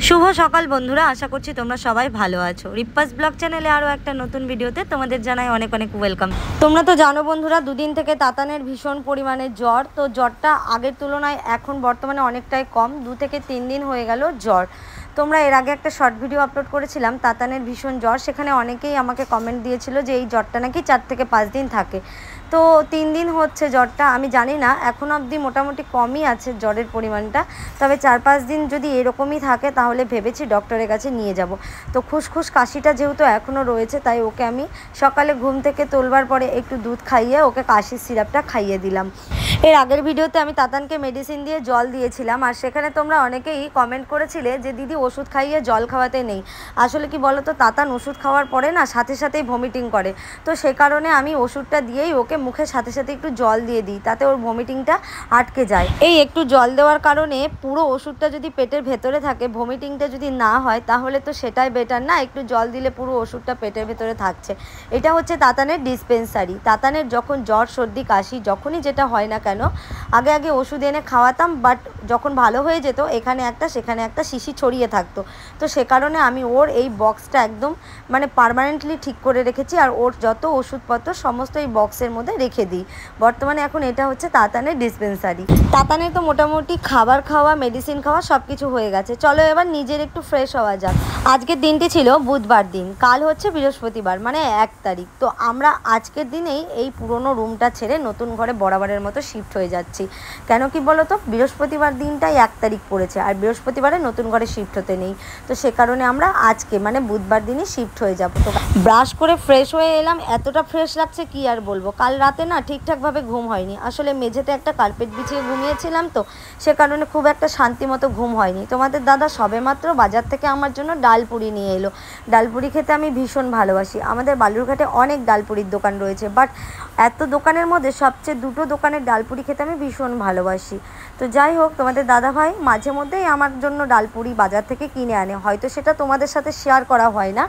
শুভ সকাল বন্ধুরা, আশা করছি তোমরা সবাই ভালো আছো। রিপ্পাস ব্লগ চ্যানেলে আরও একটা নতুন ভিডিওতে তোমাদের জানাই অনেক অনেক ওয়েলকাম। তোমরা তো জানো বন্ধুরা, দুদিন থেকে তাতানের ভীষণ পরিমাণে জ্বর। তো জ্বরটা আগের তুলনায় এখন বর্তমানে অনেকটাই কম, 2 থেকে 3 দিন হয়ে গেল জ্বর। তোমরা এর আগে একটা শর্ট ভিডিও আপলোড করেছিলাম তাতানের ভীষণ জ্বর, সেখানে অনেকেই আমাকে কমেন্ট দিয়েছিল যে এই জ্বরটা নাকি 4 থেকে 5 দিন থাকে। তো 3 দিন হচ্ছে জ্বরটা, আমি জানি না, এখন অবধি মোটামুটি কমই আছে জ্বরের পরিমাণটা। তবে 4-5 দিন যদি এরকমই থাকে তাহলে ভেবেছি ডক্টরের কাছে নিয়ে যাব। তো খুসখুস কাশিটা যেহেতু এখনও রয়েছে, তাই ওকে আমি সকালে ঘুম থেকে তোলবার পরে একটু দুধ খাইয়ে ওকে কাশির সিরাপটা খাইয়ে দিলাম। এর আগের ভিডিওতে আমি তাতানকে মেডিসিন দিয়ে জল দিয়েছিলাম, আর সেখানে তোমরা অনেকেই কমেন্ট করেছিলে যে দিদি ওষুধ খাইয়ে জল খাওয়াতে নেই। আসলে কি বলো তো, তাতান ওষুধ খাওয়ার পরে না সাথে সাথেই ভমিটিং করে। তো সে কারণে আমি ওষুধটা দিয়েই ওকে মুখে সাথে সাথে একটু জল দিয়ে দিই, তাতে ওর ভমিটিংটা আটকে যায়। এই একটু জল দেওয়ার কারণে পুরো ওষুধটা যদি পেটের ভেতরে থাকে, ভমিটিংটা যদি না হয়, তাহলে তো সেটাই বেটার না। একটু জল দিলে পুরো ওষুধটা পেটের ভেতরে থাকছে। এটা হচ্ছে তাতানের ডিসপেন্সারি। তাতানের যখন জ্বর সর্দি কাশি যখনই যেটা হয় না কেন, আগে আগে ওষুধ এনে খাওয়াতাম, বাট যখন ভালো হয়ে যেত এখানে একটা সেখানে একটা শিশি ছড়িয়ে থাকতো। তো সে কারণে আমি ওর এই বক্সটা একদম পার্মানেন্টলি ঠিক করে রেখেছি, আর ওর যত ওষুধপত্র সমস্ত এই বক্সের মধ্যে রেখে দিই। বর্তমানে এখন এটা হচ্ছে তাতানের ডিসপেন্সারি। তাতানের তো মোটামুটি খাবার খাওয়া মেডিসিন খাওয়া সব কিছু হয়ে গেছে। চলো এবার নিজের একটু ফ্রেশ হওয়া যাক। আজকের দিনটি ছিল বুধবার দিন, কাল হচ্ছে বৃহস্পতিবার, মানে 1 তারিখ। তো আমরা আজকের দিনেই এই পুরনো রুমটা ছেড়ে নতুন ঘরে বরাবরের মতো শিফট হয়ে যাচ্ছি। কেন কি বলো তো, বৃহস্পতিবার দিনটাই 1 তারিখ পড়েছে, আর বৃহস্পতিবারে নতুন ঘরে শিফট হতে নেই। তো সে কারণে আমরা আজকে বুধবার দিনই শিফট হয়ে যাব। তো ব্রাশ করে ফ্রেশ হয়ে এলাম, এতটা ফ্রেশ লাগছে কি আর বলবো। কাল রাতে না ঠিকঠাকভাবে ঘুম হয়নি, আসলে মেঝেতে একটা কার্পেট বিছিয়ে ঘুমিয়েছিলাম, তো সে কারণে খুব একটা শান্তি মতো ঘুম হয়নি। তোমাদের দাদা সবেমাত্র বাজার থেকে আমার জন্য ডালপুরি নিয়ে এলো। ডালপুরি খেতে আমি ভীষণ ভালোবাসি। আমাদের বালুরঘাটে অনেক ডালপুরির দোকান রয়েছে, বাট এত দোকানের মধ্যে সবচেয়ে 2টো দোকানের ডালপুরি খেতে আমি ভীষণ ভালোবাসি। তো যাই হোক, তোমাদের দাদাভাই মাঝে মধ্যেই আমার জন্য ডালপুরি বাজার থেকে কিনে আনে, হয়তো সেটা তোমাদের সাথে শেয়ার করা হয় না।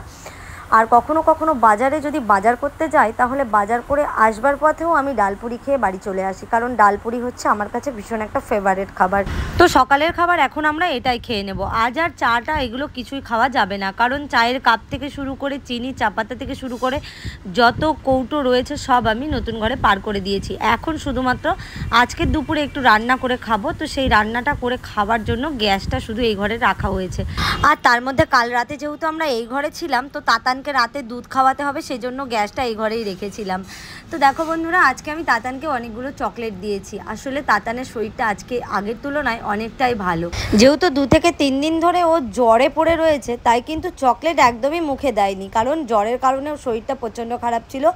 আর কখনো কখনো বাজারে যদি বাজার করতে যাই, তাহলে বাজার করে আসবার পথেও আমি ডালপুরি খেয়ে বাড়ি চলে আসি, কারণ ডালপুরি হচ্ছে আমার কাছে ভীষণ একটা ফেভারিট খাবার। তো সকালের খাবার এখন আমরা এটাই খেয়ে নেব। আজ আর চাটা এগুলো কিছুই খাওয়া যাবে না, কারণ চায়ের কাপ থেকে শুরু করে চিনি চাপাতা থেকে শুরু করে যত কৌটো রয়েছে সব আমি নতুন ঘরে পার করে দিয়েছি। এখন শুধুমাত্র আজকের দুপুরে একটু রান্না করে খাবো, তো সেই রান্নাটা করে খাবার জন্য গ্যাসটা শুধু এই ঘরে রাখা হয়েছে। আর তার মধ্যে কাল রাতে যেহেতু আমরা এই ঘরে ছিলাম, তো তাতানকে রাতে দুধ খাওয়াতে হবে, সেই জন্য গ্যাসটা এই ঘরেই রেখেছিলাম। তো দেখো বন্ধুরা, আজকে আমি তাতানকে অনেকগুলো চকলেট দিয়েছি। আসলে তাতানের শরীরটা আজকে আগের তুলনায় অনেকটাই ভালো। যেহেতু 2 থেকে 3 দিন ধরে ও জ্বরে পড়ে রয়েছে, তাই কিন্তু চকলেট একদমই মুখে দেয়নি, কারণ জ্বরের কারণে ওর শরীরটা প্রচণ্ড খারাপ ছিল।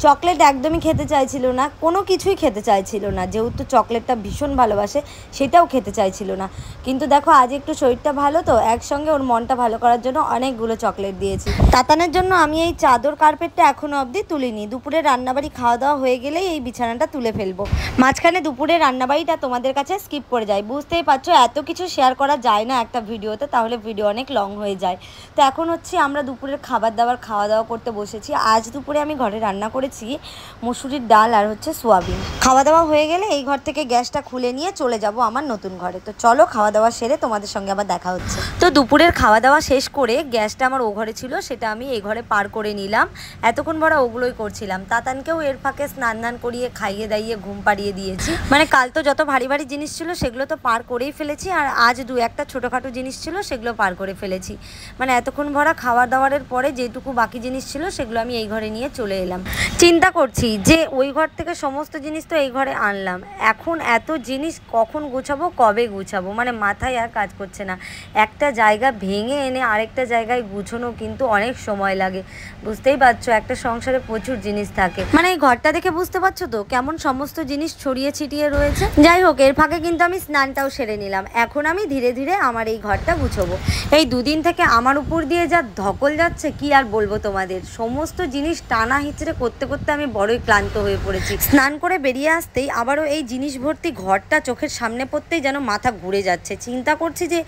চকলেট একদমই খেতে চাইছিল না, কোনো কিছুই খেতে চাইছিল না। যেহেতু চকলেটটা ভীষণ ভালোবাসে, সেটাও খেতে চাইছিল না। কিন্তু দেখো, আজ একটু শরীরটা ভালো, তো একসঙ্গে ওর মনটা ভালো করার জন্য অনেকগুলো চকলেট দিয়েছি। তাতানের জন্য আমি এই চাদর কার্পেটটা এখনও অবধি তুলিনি। দুপুরে রান্নাবাড়ি খাওয়া দাওয়া হয়ে গেলেই এই বিছানাটা তুলে ফেলবো। মাঝখানে দুপুরে রান্নাবাড়িটা তোমাদের কাছে স্কিপ করে যায়। বুঝতেই পারছো, এত কিছু শেয়ার করা যায় না একটা ভিডিওতে, তাহলে ভিডিও অনেক লং হয়ে যায়। তো এখন হচ্ছে আমরা দুপুরের খাওয়া দাওয়া করতে বসেছি। আজ দুপুরে আমি ঘরে রান্না করেছি মসুরির ডাল আর হচ্ছে সোয়াবিন। খাওয়া দাওয়া হয়ে গেলে এই ঘর থেকে গ্যাসটা খুলে নিয়ে চলে যাব আমার নতুন ঘরে। তো চলো খাওয়া দাওয়া সেরে তোমাদের সঙ্গে আবার দেখা হচ্ছে। তো দুপুরের খাওয়া দাওয়া শেষ করে গ্যাসটা আমার ও ঘরে ছিল, সেটা আমি এই ঘরে পার করে নিলাম। এতক্ষণ বড় ওগুলোই করছিলাম। তাতানকেও এর ফাঁকে স্নান করিয়ে খাইয়ে দাইয়ে ঘুম পাড়িয়ে দিয়েছি। কাল তো যত ভারী ভারী জিনিস ছিল সেগুলো তো পার করেই ফেলেছি, আর আজ 2-1টা ছোটোখাটো জিনিস ছিল সেগুলো পার করে ফেলেছি। এতক্ষণ ভরা খাওয়া দাওয়ারের পরে যেটুকু বাকি জিনিস ছিল সেগুলো আমি এই ঘরে নিয়ে চলে এলাম। চিন্তা করছি যে ওই ঘর থেকে সমস্ত জিনিস তো এই ঘরে আনলাম, এখন এত জিনিস কখন গুছাবো, কবে গুছাবো, মাথায় আর কাজ করছে না। একটা জায়গা ভেঙে এনে আরেকটা জায়গায় গুছানো কিন্তু অনেক সময় লাগে। বুঝতেই পারছো, একটা সংসারে প্রচুর জিনিস থাকে। এই ঘরটা দেখে বুঝতে পারছো তো কেমন সমস্ত জিনিস ছড়িয়ে ছিটিয়ে রয়েছে। যাই হোক, এর ফাঁকে কিন্তু আমি স্নানটাও সেরে নিলাম। এখন আমি ধীরে ধীরে আমার এই ঘরটা গুছাবো। এই 2 দিন থেকে আমার উপর দিয়ে যা ধকল যাচ্ছে কি আর বলবো তোমাদের। সমস্ত জিনিস টানা হিচড়ে করতে করতে আমি বড়ই ক্লান্ত হয়ে পড়েছি। স্নান করে বেরিয়ে আসতেই আবারও এই জিনিস ভর্তি ঘরটা চোখের সামনে পড়তেই যেন মাথা ঘুরে যাচ্ছে। চিন্তা করছি যে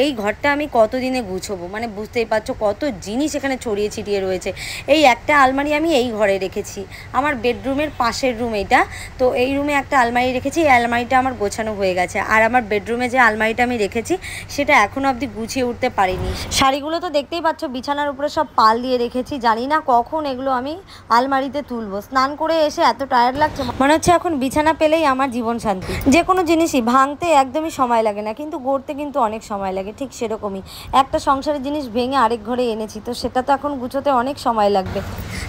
এই ঘরটা আমি কতদিনে গুছবো, মানে বুঝতেই পারছো কত জিনিস এখানে ছড়িয়ে ছিটিয়ে রয়েছে। এই একটা আলমারি আমি এই ঘরে রেখেছি, আমার বেডরুমের পাশের রুম এটা, তো এই রুমে একটা আলমারি রেখেছি। এই আলমারিটা আমার গোছানো হয়ে গেছে। আর আমার বেডরুমে যে আলমারিটা আমি রেখেছি সেটা এখনও অবধি গুছিয়ে উঠতে পারিনি। শাড়িগুলো তো দেখতেই পাচ্ছ বিছানার উপরে সব পাল দিয়ে রেখেছি, জানি না কখন এগুলো আমি আলমারিতে তুলবো। স্নান করে এসে এত টায়ার্ড লাগছে, মনে হচ্ছে এখন বিছানা পেলেই আমার জীবন শান্তি। যে কোনো জিনিসই ভাঙতে একদমই সময় লাগে না, কিন্তু গড়তে কিন্তু অনেক সময় লাগে। ঠিক সেরকমই একটা সংসারের জিনিস ভেঙে আরেক ঘরে এনেছি, তো সেটা তো এখন গুছোতে অনেক সময় লাগবে।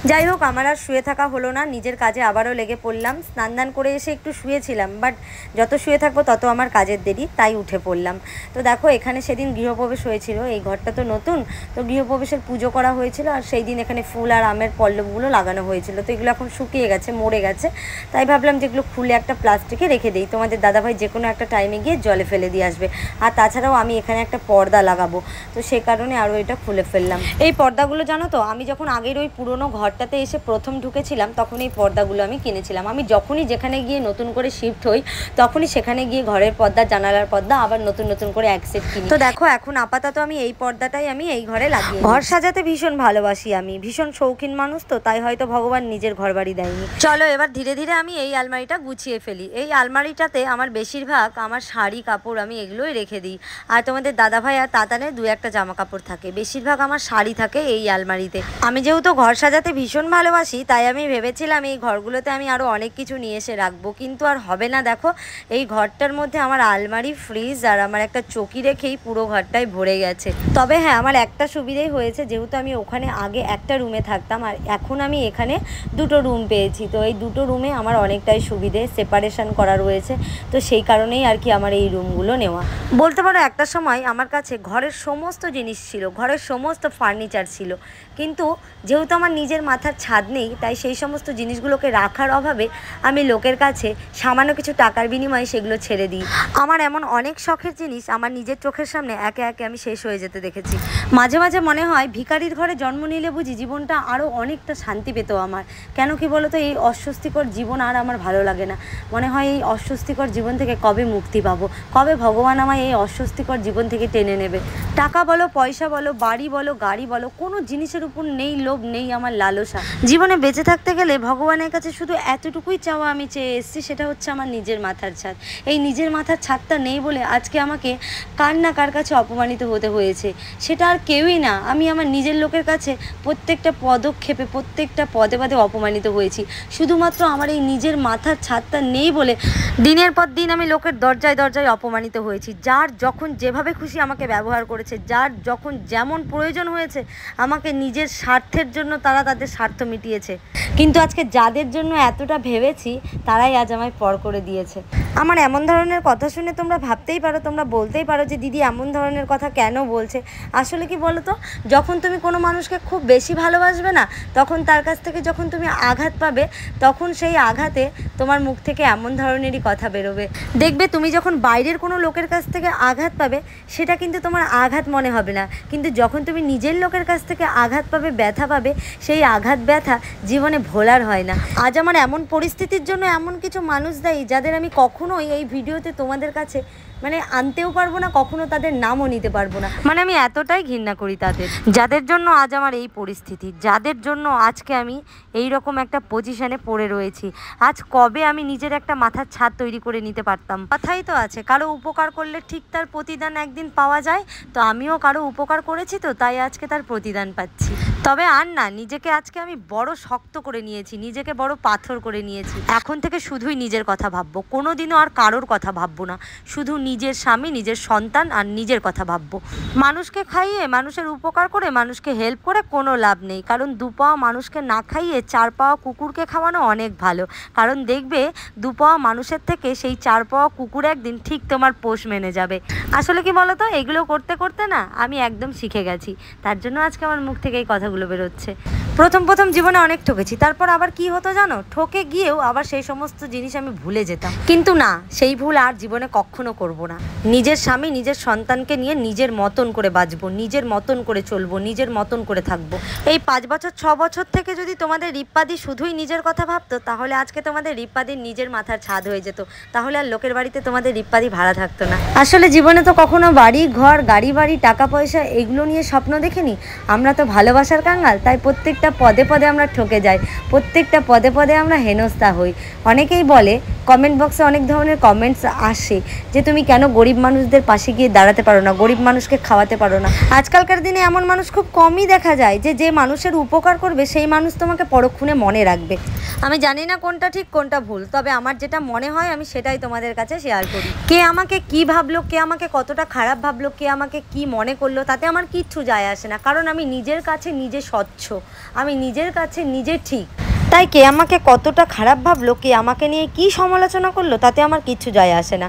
যাই হোক, আমার আর শুয়ে থাকা হলো না, নিজের কাজে আবারও লেগে পড়লাম। স্নান দান করে এসে একটু শুয়েছিলাম, বাট যত শুয়ে থাকবো তত আমার কাজের দেরি, তাই উঠে পড়লাম। তো দেখো, এখানে সেদিন গৃহপ্রবেশ হয়েছিল, এই ঘরটা তো নতুন, তো গৃহপ্রবেশের পুজো করা হয়েছিল। আর সেই দিন এখানে ফুল আর আমের পল্লবগুলো লাগানো হয়েছিল, তো এগুলো এখন শুকিয়ে গেছে, মরে গেছে। তাই ভাবলাম যে এগুলো খুলে একটা প্লাস্টিকে রেখে দিই, তোমাদের দাদাভাই যে কোনো একটা টাইমে গিয়ে জলে ফেলে দিয়ে আসবে। আর তাছাড়াও আমি এখানে একটা পর্দা লাগাবো, তো সে কারণে আরও এটা খুলে ফেললাম। এই পর্দাগুলো জানো তো, আমি যখন আগের ওই পুরনো ঘরটাতে এসে প্রথম ঢুকেছিলাম তখন এই পর্দাগুলো আমি কিনেছিলাম। আমি যখনই যেখানে গিয়ে নতুন করে শিফট হই তখনই সেখানে গিয়ে ঘরের পর্দা, জানালার পর্দা আবার নতুন নতুন করে এক সেট কিনি। তো দেখো, এখন আপাতত আমি এই পর্দাটাই আমি এই ঘরে লাগিয়ে। ঘর সাজাতে ভীষণ ভালোবাসি আমি, ভীষণ শৌখিন মানুষ, তো তাই হয়তো ভগবান নিজের ঘর বাড়ি দেয়নি। চলো এবার ধীরে ধীরে আমি এই আলমারিটা গুছিয়ে ফেলি। এই আলমারিটাতে আমার বেশিরভাগ আমার শাড়ি কাপড় আমি এগুলোই রেখে দিই। আর তোমাদের দাদাভাই আর তাতানের দু একটা জামা কাপড় থাকে, বেশিরভাগ আমার শাড়ি থাকে এই আলমারিতে। আমি যেহেতু ঘর সাজাতে ভীষণ ভালোবাসি, তাই আমি ভেবেছিলাম এই ঘরগুলোতে আমি আরও অনেক কিছু নিয়ে এসে রাখবো, কিন্তু আর হবে না। দেখো, এই ঘরটার মধ্যে আমার আলমারি, ফ্রিজ আর আমার একটা চৌকি রেখেই পুরো ঘরটাই ভরে গেছে। তবে হ্যাঁ, আমার একটা সুবিধাই হয়েছে, যেহেতু আমি ওখানে আগে একটা রুমে থাকতাম আর এখন আমি এখানে দুটো রুম পেয়েছি, তো এই দুটো রুমে আমার অনেকটাই সুবিধে, সেপারেশন করা রয়েছে, তো সেই কারণেই আর কি আমার এই রুমগুলো নেওয়া। বলতে পারো একটা সময় আমার কাছে ঘরের সমস্ত জিনিস ছিল, ঘরের সমস্ত ফার্নিচার ছিল, কিন্তু যেহেতু আমার নিজের মাথার ছাদ নেই, তাই সেই সমস্ত জিনিসগুলোকে রাখার অভাবে আমি লোকের কাছে সামান্য কিছু টাকার বিনিময়ে সেগুলো ছেড়ে দিই। আমার এমন অনেক শখের জিনিস আমার নিজের চোখের সামনে একে একে আমি শেষ হয়ে যেতে দেখেছি। মাঝে মাঝে মনে হয় ভিখারির ঘরে জন্ম নিলে বুঝি জীবনটা আরও অনেকটা শান্তি পেত আমার। কেন কি বলো তো, এই অস্বস্তিকর জীবন আর আমার ভালো লাগে না। মনে হয় এই অস্বস্তিকর জীবন থেকে কবে মুক্তি পাবো, কবে ভগবান আমায় এই অস্বস্তিকর জীবন থেকে টেনে নেবে। টাকা বলো, পয়সা বলো, বাড়ি বলো, গাড়ি বলো, কোনো জিনিসের উপর নেই লোভ, নেই আমার লালসা। জীবনে বেঁচে থাকতে গেলে ভগবানের কাছে শুধু এতটুকুই চাওয়া আমি চেয়ে এসেছি, সেটা হচ্ছে আমার নিজের মাথার ছাদ। এই নিজের মাথার ছাদটা নেই বলে আজকে আমাকে কার না কার কাছে অপমানিত হতে হয়েছে। সেটা আর কেউই না, আমি আমার নিজের লোকের কাছে প্রত্যেকটা পদক্ষেপে, প্রত্যেকটা পদে পদে অপমানিত হয়েছি। শুধুমাত্র আমার এই নিজের মাথার ছাদটা নেই বলে দিনের পর দিন আমি লোকের দরজায় দরজায় অপমানিত হয়েছি। যার যখন যেভাবে খুশি আমাকে ব্যবহার করেছে, যার যখন যেমন প্রয়োজন হয়েছে আমাকে নিজের স্বার্থের জন্য তারা তাদের স্বার্থ মিটিয়েছে, কিন্তু আজকে যাদের জন্য এতটা ভেবেছি তারাই আজ আমায় পর করে দিয়েছে। আমার এমন ধরনের কথা শুনে তোমরা ভাবতেই পারো, তোমরা বলতেই পারো যে দিদি এমন ধরনের কথা কেন বলছে। আসলে কি বলো তো, যখন তুমি কোনো মানুষকে খুব বেশি ভালোবাসবে না, তখন তার কাছ থেকে যখন তুমি আঘাত পাবে, তখন সেই আঘাতে তোমার মুখ থেকে এমন ধরনেরই কথা বেরোবে। দেখবে তুমি যখন বাইরের কোনো লোকের কাছ থেকে আঘাত পাবে সেটা কিন্তু তোমার আঘাত মনে হবে না, কিন্তু যখন তুমি নিজের লোকের কাছ থেকে আঘাত পাবে, ব্যথা পাবে, সেই আঘাত ব্যথা জীবনে ভোলার হয় না। আজ আমার এমন পরিস্থিতির জন্য এমন কিছু মানুষ দায়ী যাদের আমি কখনোই এই ভিডিওতে তোমাদের কাছে মানে আনতেও পারবো না, কখনো তাদের নামও নিতে পারবো না। মানে আমি এতটাই ঘৃণা করি তাদের, যাদের জন্য আজ আমার এই পরিস্থিতি, যাদের জন্য আজকে আমি এই রকম একটা পজিশনে পড়ে রয়েছি। আজ কবে আমি নিজের একটা মাথার ছাদ তৈরি করে নিতে পারতাম। কথাই তো আছে, কারো উপকার করলে ঠিক তার প্রতিদান একদিন পাওয়া যায়। তো আমিও কারো উপকার করেছি, তো তাই আজকে তার প্রতিদান পাচ্ছি। তবে আর না, নিজেকে আজকে আমি বড় শক্ত করে নিয়েছি, নিজেকে বড় পাথর করে নিয়েছি। এখন থেকে শুধুই নিজের কথা ভাববো, কোনোদিনও আর কারোর কথা ভাববো না। শুধু নিজের স্বামী, নিজের সন্তান আর নিজের কথা ভাববো। মানুষকে খাইয়ে, মানুষের উপকার করে, মানুষকে হেল্প করে কোনো লাভ নেই, কারণ দুপাওয়া মানুষকে না খাইয়ে চার পাওয়া কুকুরকে খাওয়ানো অনেক ভালো। কারণ দেখবে দুপাওয়া মানুষের থেকে সেই চার পাওয়া কুকুর একদিন ঠিক তোমার পোষ মেনে যাবে। আসলে কি বলতো, এগুলো করতে করতে না আমি একদম শিখে গেছি, তার জন্য আজকে আমার মুখ থেকে এই কথাগুলো বেরোচ্ছে। প্রথম জীবনে অনেক ঠকেছি, তারপর আবার কি হতো জানো, ঠকে গিয়েও আবার সেই সমস্ত জিনিস আমি ভুলে যেতাম। কিন্তু না, সেই ভুল আর জীবনে কখনো করব না। নিজের স্বামী নিজের সন্তানকে নিয়ে নিজের মতন করে বাঁচবো, নিজের মতন করে চলবো, নিজের মতন করে থাকবো। এই 5 বছর 6 বছর থেকে যদি তোমাদের রিপ্পাদি শুধুই নিজের কথা ভাবতো, তাহলে আজকে তোমাদের রিপ্পাদির নিজের মাথার ছাদ হয়ে যেত। তাহলে আর লোকের বাড়িতে তোমাদের রিপ্পাদি ভাড়া থাকতো না। আসলে জীবনে তো কখনো বাড়ি ঘর গাড়ি বাড়ি টাকা পয়সা এগুলো নিয়ে স্বপ্ন দেখিনি। আমরা তো ভালোবাসার কাঙ্গাল, তাই প্রত্যেকটা পদে পদে আমরা ঠকে যাই, প্রত্যেকটা পদে পদে আমরা হেনস্থা হই। অনেকেই বলে, কমেন্ট বক্সে অনেক ধরনের কমেন্টস আসে যে তুমি কেন গরিব মানুষদের পাশে গিয়ে দাঁড়াতে পারো না, গরিব মানুষকে খাওয়াতে পারো না। আজকালকার দিনে এমন মানুষ খুব কমই দেখা যায় যে মানুষের উপকার করবে সেই মানুষ তোমাকে পরক্ষণে মনে রাখবে। আমি জানি না কোনটা ঠিক কোনটা ভুল, তবে আমার যেটা মনে হয় আমি সেটাই তোমাদের কাছে শেয়ার করি। কে আমাকে কি ভাবলো, কে আমাকে কতটা খারাপ ভাবলো, কে আমাকে কি মনে করলো, তাতে আমার কিচ্ছু যায় আসে না। কারণ আমি নিজের কাছে নিজে স্বচ্ছ, আমি নিজের কাছে নিজে ঠিক। তাই কে আমাকে কতটা খারাপ ভাবলো, কে আমাকে নিয়ে কি সমালোচনা করলো, তাতে আমার কিচ্ছু যায় আসে না।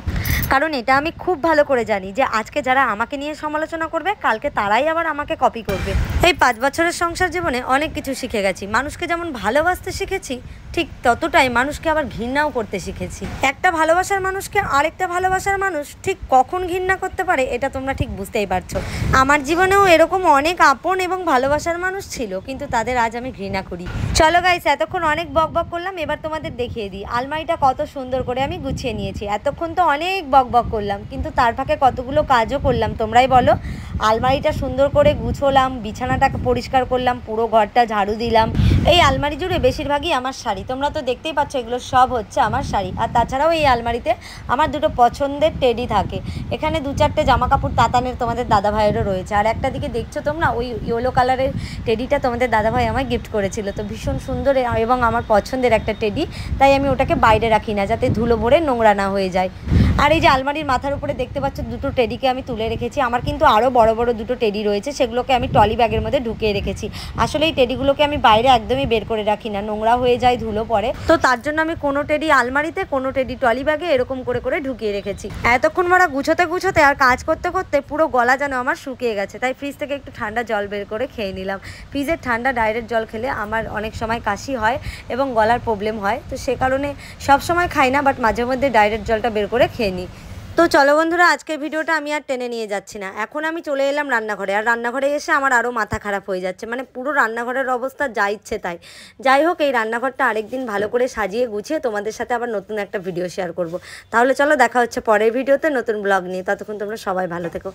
কারণ এটা আমি খুব ভালো করে জানি যে আজকে যারা আমাকে নিয়ে সমালোচনা করবে, কালকে তারাই আবার আমাকে কপি করবে। এই 5 বছরের সংসার জীবনে অনেক কিছু শিখে গেছি। মানুষকে যেমন ভালোবাসতে শিখেছি, ঠিক ততটাই মানুষকে আবার ঘৃণাও করতে শিখেছি। একটা ভালোবাসার মানুষকে আরেকটা ভালোবাসার মানুষ ঠিক কখন ঘৃণা করতে পারে, এটা তোমরা ঠিক বুঝতেই পারছো। আমার জীবনেও এরকম অনেক আপন এবং ভালোবাসার মানুষ ছিল, কিন্তু তাদের আজ আমি ঘৃণা করি। চলো গাইস, এতক্ষণ অনেক বক বক করলাম, এবার তোমাদের দেখিয়ে দিই আলমারিটা কত সুন্দর করে আমি গুছিয়ে নিয়েছি। এতক্ষণ তো অনেক বক বক করলাম, কিন্তু তার ফাঁকে কতগুলো কাজও করলাম, তোমরাই বলো। আলমারিটা সুন্দর করে গুছোলাম, বিছানাটাকে পরিষ্কার করলাম, পুরো ঘরটা ঝাড়ু দিলাম। এই আলমারি জুড়ে বেশিরভাগই আমার শাড়ি, তোমরা তো দেখতেই পাচ্ছ, এগুলো সব হচ্ছে আমার শাড়ি। আর তাছাড়াও এই আলমারিতে আমার দুটো পছন্দের টেডি থাকে। এখানে 2-4টে জামা কাপড় তাতানের তোমাদের দাদাভাইয়েরও রয়েছে। আর একটা দিকে দেখছো তোমরা, ওই ইয়েলো কালারের টেডিটা তোমাদের দাদাভাই আমায় গিফট করেছিল। তো ভীষণ সুন্দর এবং আমার পছন্দের একটা টেডি, তাই আমি ওটাকে বাইরে রাখি না, যাতে ধুলো ভরে নোংরা না হয়ে যায়। আর এই যে আলমারির মাথার উপরে দেখতে পাচ্ছ, দুটো টেডিকে আমি তুলে রেখেছি। আমার কিন্তু আরও বড় বড় দুটো টেডি রয়েছে, সেগুলোকে আমি টলি ব্যাগের মধ্যে ঢুকিয়ে রেখেছি। আসলে এই টেডিগুলোকে আমি বাইরে একদমই বের করে রাখি না, নোংরা হয়ে যায়, ধুলো পড়ে। তো তার জন্য আমি কোনো টেডি আলমারিতে, কোনো টেডি টলি ব্যাগে এরকম করে করে ঢুকিয়ে রেখেছি। এতক্ষণ মারা গুছোতে আর কাজ করতে করতে পুরো গলা যেন আমার শুকিয়ে গেছে, তাই ফ্রিজ থেকে একটু ঠান্ডা জল বের করে খেয়ে নিলাম। ফ্রিজের ঠান্ডা ডাইরেক্ট জল খেলে আমার অনেক সময় কাশি হয় এবং গলার প্রবলেম হয়, তো সে কারণে সব সময় খাই না, বাট মাঝে মধ্যে ডাইরেক্ট জলটা বের করে খেয়ে নিই। তো চলো বন্ধুরা, আজকের ভিডিওটা আমি আর টেনে নিয়ে যাচ্ছি না। এখন আমি চলে এলাম রান্নাঘরে, আর রান্নাঘরে এসে আমার আরও মাথা খারাপ হয়ে যাচ্ছে, মানে পুরো রান্নাঘরের অবস্থা যা ইচ্ছে তাই। যাই হোক, এই রান্নাঘরটা আরেকদিন ভালো করে সাজিয়ে গুছিয়ে তোমাদের সাথে আবার নতুন একটা ভিডিও শেয়ার করব। তাহলে চলো, দেখা হচ্ছে পরের ভিডিওতে নতুন ব্লগ নিয়ে। ততক্ষণ তোমরা সবাই ভালো থেকো।